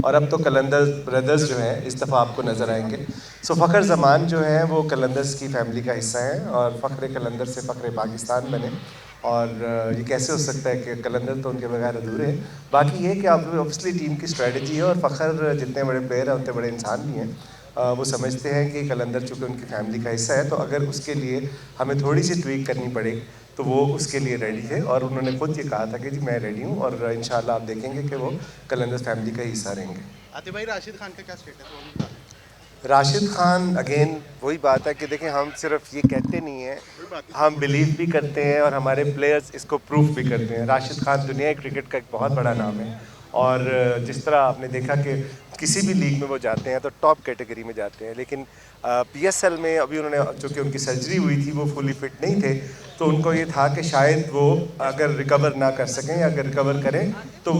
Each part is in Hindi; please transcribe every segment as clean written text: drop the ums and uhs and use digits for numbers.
और अब तो कलंदर ब्रदर्स जो हैं इस दफ़ा आपको नज़र आएंगे। सो फ़खर ज़मान जो हैं वो कलंदर्स की फैमिली का हिस्सा हैं और फ़ख्र कलंदर से फ़ख्र पाकिस्तान बने। और ये कैसे हो सकता है कि कलंदर तो उनके बगैर अधूरे हैं। बाकी ये कि ऑब्वियसली टीम की स्ट्रेटजी है और फ़ख्र जितने बड़े प्लेयर हैं उतने बड़े इंसान भी हैं। वो समझते हैं कि कलंदर चूँकि उनकी फैमिली का हिस्सा है, तो अगर उसके लिए हमें थोड़ी सी ट्वीक करनी पड़ेगी तो वो उसके लिए रेडी थे और उन्होंने खुद ये कहा था कि जी मैं रेडी हूँ और इंशाल्लाह आप देखेंगे कि वो कलंदर फैमिली का हिस्सा रहेंगे। आतिफ भाई, राशिद खान का क्या स्टेटस है वो भी बता दें। राशिद खान अगेन वही बात है कि देखें, हम सिर्फ ये कहते नहीं हैं, हम बिलीव भी करते हैं और हमारे प्लेयर्स इसको प्रूफ भी करते हैं। राशिद खान दुनिया क्रिकेट का एक बहुत बड़ा नाम है और जिस तरह आपने देखा कि किसी भी लीग में वो जाते हैं तो टॉप कैटेगरी में जाते हैं, लेकिन PSL में अभी उन्होंने, चूँकि उनकी सर्जरी हुई थी, वो फुली फिट नहीं थे, तो उनको ये था कि शायद वो अगर रिकवर ना कर सकें या अगर रिकवर करें तो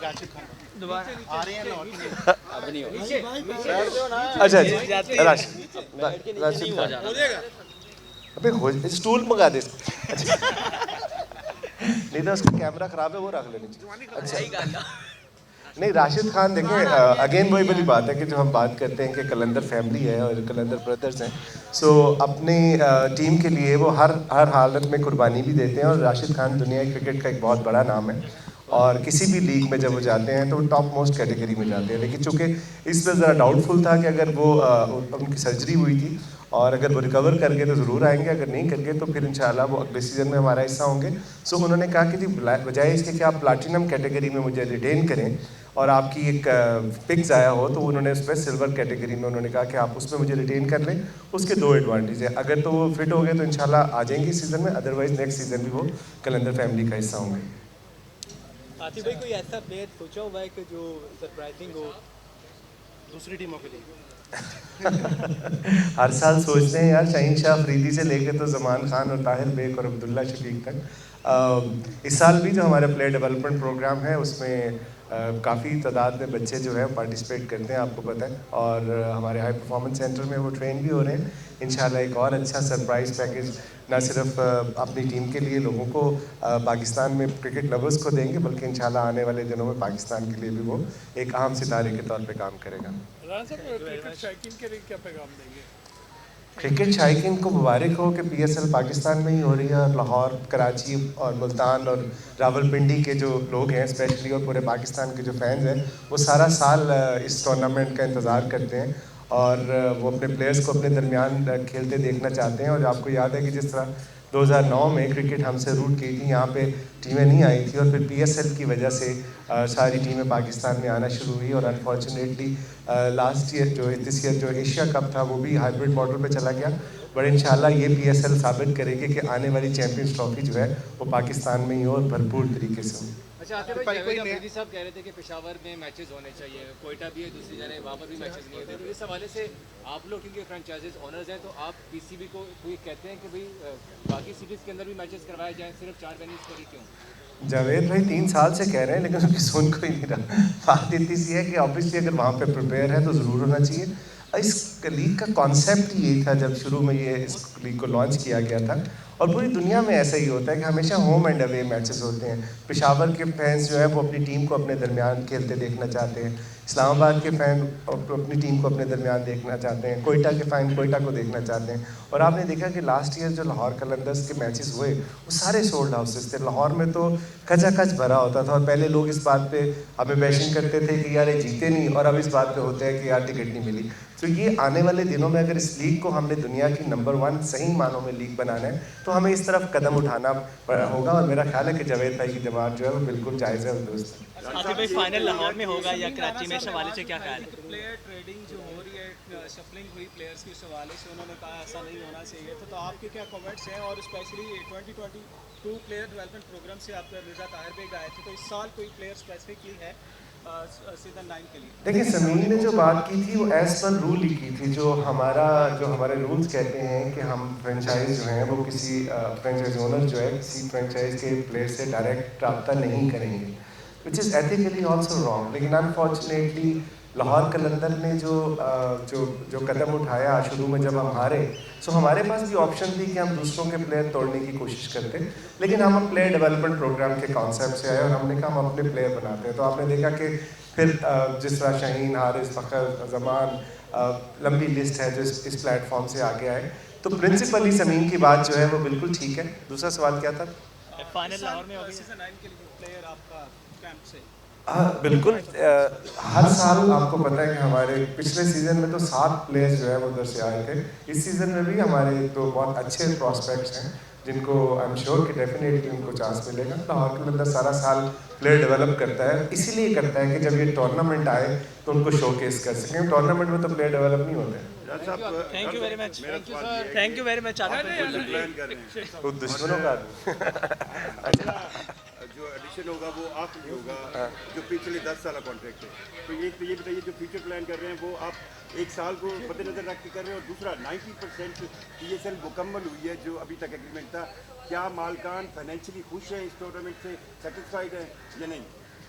राशिद खान दोबारा आ रहे हैं लाहौर के लिए। अब नहीं होगा। अच्छा राशिद खान अबे स्टूल मंगा दे। अच्छा नहीं तो उसका कैमरा खराब है, वो रख लेनी चाहिए। अच्छा नहीं, राशिद खान देखें, अगेन वही वाली बात है कि जो हम बात करते हैं कि कलंदर फैमिली है और कलंदर ब्रदर्स हैं। सो अपनी टीम के लिए वो हर हर हालत में कुर्बानी भी देते हैं और राशिद खान दुनिया क्रिकेट का एक बहुत बड़ा नाम है और किसी भी लीग में जब वो जाते हैं तो वो टॉप मोस्ट कैटेगरी में जाते हैं। लेकिन चूँकि इसमें ज़रा डाउटफुल था कि अगर वो उनकी सर्जरी हुई थी और अगर वो रिकवर कर गए तो ज़रूर आएंगे, अगर नहीं कर गए तो फिर इंशाल्लाह वो अगले सीज़न में हमारा हिस्सा होंगे। सो उन्होंने कहा कि जी बजाय इसके कि आप प्लाटिनम कैटेगरी में मुझे रिटेन करें और आपकी एक पिक्स आया हो, तो उन्होंने उसमें सिल्वर कैटेगरी में उन्होंने कहा कि आप उसमें मुझे रिटेन कर लें। उसके दो एडवांटेज है, अगर तो वो फिट हो गए तो इंशाल्लाह आ जाएंगे इस सीज़न में, अदरवाइज नेक्स्ट सीज़न भी वो कलंदर फैमिली का हिस्सा होंगे। आतिफ भाई, कोई ऐसा प्लेयर सोचा हुआ है कि जो सरप्राइजिंग हो दूसरी टीमों के लिए? हर साल सोचते हैं यार, शाहीन शाह अफरीदी से लेकर तो ज़मान खान और ताहिर बेग और अब्दुल्ला शफीक तक। इस साल भी जो हमारे प्लेयर डेवलपमेंट प्रोग्राम है उसमें काफ़ी तादाद में बच्चे जो है पार्टिसिपेट करते हैं, आपको पता है, और हमारे हाई परफॉर्मेंस सेंटर में वो ट्रेन भी हो रहे हैं। इंशाल्लाह एक और अच्छा सरप्राइज़ पैकेज ना सिर्फ अपनी टीम के लिए लोगों को पाकिस्तान में क्रिकेट लवर्स को देंगे, बल्कि इंशाल्लाह आने वाले दिनों में पाकिस्तान के लिए भी वो एक अहम सितारे के तौर पे काम करेगा। क्रिकेट शायकीन के लिए क्या पैगाम देंगे? क्रिकेट शायकीन को मुबारक हो कि PSL पाकिस्तान में ही हो रही है और लाहौर, कराची और मुल्तान और रावलपिंडी के जो लोग हैं स्पेशली और पूरे पाकिस्तान के जो फैंस हैं वो सारा साल इस टूर्नामेंट का इंतज़ार करते हैं और वो अपने प्लेयर्स को अपने दरमियान खेलते देखना चाहते हैं। और आपको याद है कि जिस तरह 2009 में क्रिकेट हमसे रूट की थी, यहाँ पे टीमें नहीं आई थी और फिर PSL की वजह से सारी टीमें पाकिस्तान में आना शुरू हुई और अनफॉर्चुनेटली लास्ट ईयर जो दिस ईयर जो एशिया कप था वो भी हाइब्रिड मॉडल पे चला गया। बट इंशाल्लाह ये PSL साबित करेगी कि आने वाली चैंपियंस ट्रॉफी जो है वो पाकिस्तान में ही हो और भरपूर तरीके से हो। अच्छा आतिफ भाई, जावेद अफरीदी साहब कह रहे थे कि पेशावर में मैचेस होने चाहिए, कोयटा भी है दूसरी जगह, वहाँ पर भी मैचेस नहीं होते, तो इस हवाले से आप लोग क्योंकि फ्रेंचाइजीज ओनर्स हैं तो आप PCB को कोई कहते हैं कि भाई बाकी सिटीज़ के अंदर भी मैचेस करवाए जाएँ, सिर्फ 4 वेन्यूज़ पर ही क्यों? जावेद भाई 3 साल से कह रहे हैं लेकिन उनकी सुन कोई नहीं रहा। बात इतनी सी है कि ऑब्वियसली अगर वहाँ पे प्रिपेयर है तो ज़रूर होना चाहिए। इस लीग का कॉन्सेप्ट ही यही था जब शुरू में ये इस लीग को लॉन्च किया गया था और पूरी दुनिया में ऐसा ही होता है कि हमेशा होम एंड अवे मैचेस होते हैं। पेशावर के फैंस जो है वो अपनी टीम को अपने दरमियान खेलते देखना चाहते हैं, इस्लामाबाद के फ़ैन अपनी टीम को अपने दरमियान देखना चाहते हैं, कोयटा के फ़ैन कोयटा को देखना चाहते हैं। और आपने देखा कि लास्ट ईयर जो लाहौर कलंदर्स के मैचेस हुए वो सारे सोल्ड हाउसेस थे। लाहौर में तो खचाखच भरा होता था और पहले लोग इस बात पे हमें बैशिंग करते थे कि यार ये जीते नहीं, और अब इस बात पे होते हैं कि यार टिकट नहीं मिली। तो ये आने वाले दिनों में अगर इस लीग को हमने दुनिया की नंबर 1 सही मानों में लीग बनाना है तो हमें इस तरफ कदम उठाना होगा और मेरा ख्याल है कि जावेद भाई की जमात जो है वो बिल्कुल जायज़ है और दुरुस्त है। आतिफ भाई, फाइनल लाहौर में होगा या कराची में, इस हवाले से क्या ख्याल है? प्लेयर ट्रेडिंग जो हो रही है, शफलिंग हुई प्लेयर्स की, इस हवाले से उन्होंने कहा ऐसा नहीं होना चाहिए, तो आपके क्या कमेंट्स हैं? और स्पेशली 2022 प्लेयर डेवलपमेंट प्रोग्राम से आप मिर्ज़ा ताहिर बेग आए थे, तो इस साल कोई प्लेयर स्पेसिफिकली है सीजन 9 के लिए? देखिए, समीर ने जो बात की थी वो एज पर रूल ही की थी। जो हमारे रूल्स कहते हैं कि हम फ्रेंचाइज जो हैं वो किसी फ्रेंचाइज ओनर जो है किसी फ्रेंचाइज के प्लेयर से डायरेक्ट रब्ता नहीं करेंगे, which is ethically also wrong. लेकिन अनफॉर्चुनेटली लाहौर कलंदर ने जो कदम उठाया शुरू में जब हम हारे, सो हमारे पास भी ऑप्शन थी कि हम दूसरों के प्लेयर तोड़ने की कोशिश करते, लेकिन हम प्लेयर डेवलपमेंट प्रोग्राम के कॉन्सेप्ट से आए और हमने कहा हम अपने प्लेयर बनाते हैं। तो आपने देखा कि फिर जिस तरह शाहीन, हारिस, फ़खर, ज़मान, लंबी लिस्ट है जो इस प्लेटफॉर्म से आगे आए। तो प्रिंसिपली समीम की बात जो है वो बिल्कुल ठीक है। दूसरा सवाल क्या था? फाइनल लाहौर में हो गया सीजन 9 के लिए प्लेयर आपका कैंप से हाँ बिल्कुल, हर साल आपको पता है कि हमारे पिछले सीज़न में तो 7 प्लेयर्स जो है वो उधर से आए थे। इस सीज़न में भी हमारे 2 बहुत अच्छे प्रॉस्पेक्ट्स हैं जिनको आई एम श्योर कि डेफिनेटली उनको चांस मिलेगा। लाहौर के अंदर सारा साल प्लेयर डेवलप करता है, इसीलिए करता है कि जब ये टूर्नामेंट आए तो उनको शोकेस कर सकें। टूर्नामेंट में तो प्लेयर डेवलप नहीं होते। Thank you very much, thank you very much. वो दुश्मनों का जो एडिशन होगा वो आखिरी होगा जो पिछले 10 साल कॉन्ट्रैक्ट है। तो ये बताइए जो फ्यूचर प्लान कर रहे हैं वो आप एक साल को मद्देनजर रख के कर रहे हैं, और दूसरा 90% PSL मुकम्मल हुई है जो अभी तक एग्रीमेंट था। क्या मालकान फाइनेंशियली खुश है इस टूर्नामेंट से, सेटिस्फाइड है या नहीं?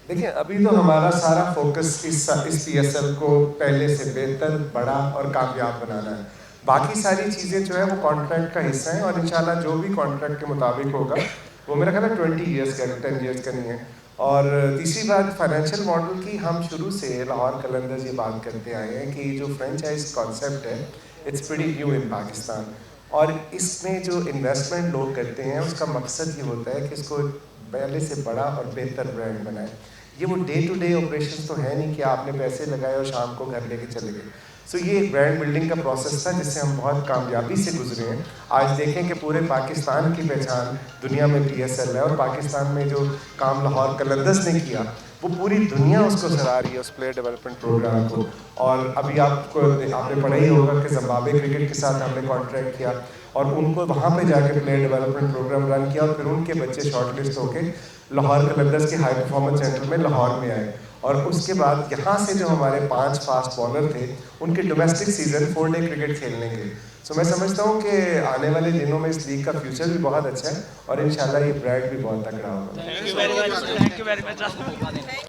देखिए, अभी तो हमारा सारा फोकस इस PSL को पहले से बेहतर, बड़ा और कामयाब बनाना है। बाकी सारी चीज़ें जो है वो कॉन्ट्रैक्ट का हिस्सा है और इंशाल्लाह जो भी कॉन्ट्रैक्ट के मुताबिक होगा वो मेरा ख्याल है 20 ईयर्स का, 10 ईयर्स का नहीं है। और तीसरी बात फाइनेंशियल मॉडल की, हम शुरू से लाहौर कलंदर्स ये बात करते आए हैं कि जो फ्रेंचाइज कॉन्सेप्ट है it's pretty new in Pakistan, और इसमें जो इन्वेस्टमेंट लोग करते हैं उसका मकसद ये होता है कि इसको पहले से बड़ा और बेहतर ब्रांड बनाए। ये वो डे टू डे ऑपरेशन तो है नहीं कि आपने पैसे लगाए और शाम को घर लेके चले गए। सो ये एक ब्रांड बिल्डिंग का प्रोसेस था जिससे हम बहुत कामयाबी से गुजरे हैं। आज देखें कि पूरे पाकिस्तान की पहचान दुनिया में PSL है, और पाकिस्तान में जो काम लाहौर कलंदर्स ने किया वो पूरी दुनिया उसको सराह रही है, उस प्लेयर डेवलपमेंट प्रोग्राम को। और अभी आपने पढ़ा ही होगा कि ज़िम्बाब्वे क्रिकेट के साथ हमने कॉन्ट्रैक्ट किया और उनको वहाँ पे जाके प्लेयर डेवलपमेंट प्रोग्राम रन किया, और फिर उनके बच्चे शॉर्टलिस्ट होके लाहौर कलंदर्स के हाई परफॉर्मेंस सेंटर में लाहौर में आए। और उसके बाद यहाँ से जो हमारे 5 फास्ट बॉलर थे उनके डोमेस्टिक सीजन 4 डे क्रिकेट खेलने के। सो मैं समझता हूँ कि आने वाले दिनों में इस लीग का फ्यूचर भी बहुत अच्छा है और इंशाल्लाह ये ब्रांड भी बहुत तगड़ा होगा। Thank you very much, thank you very much.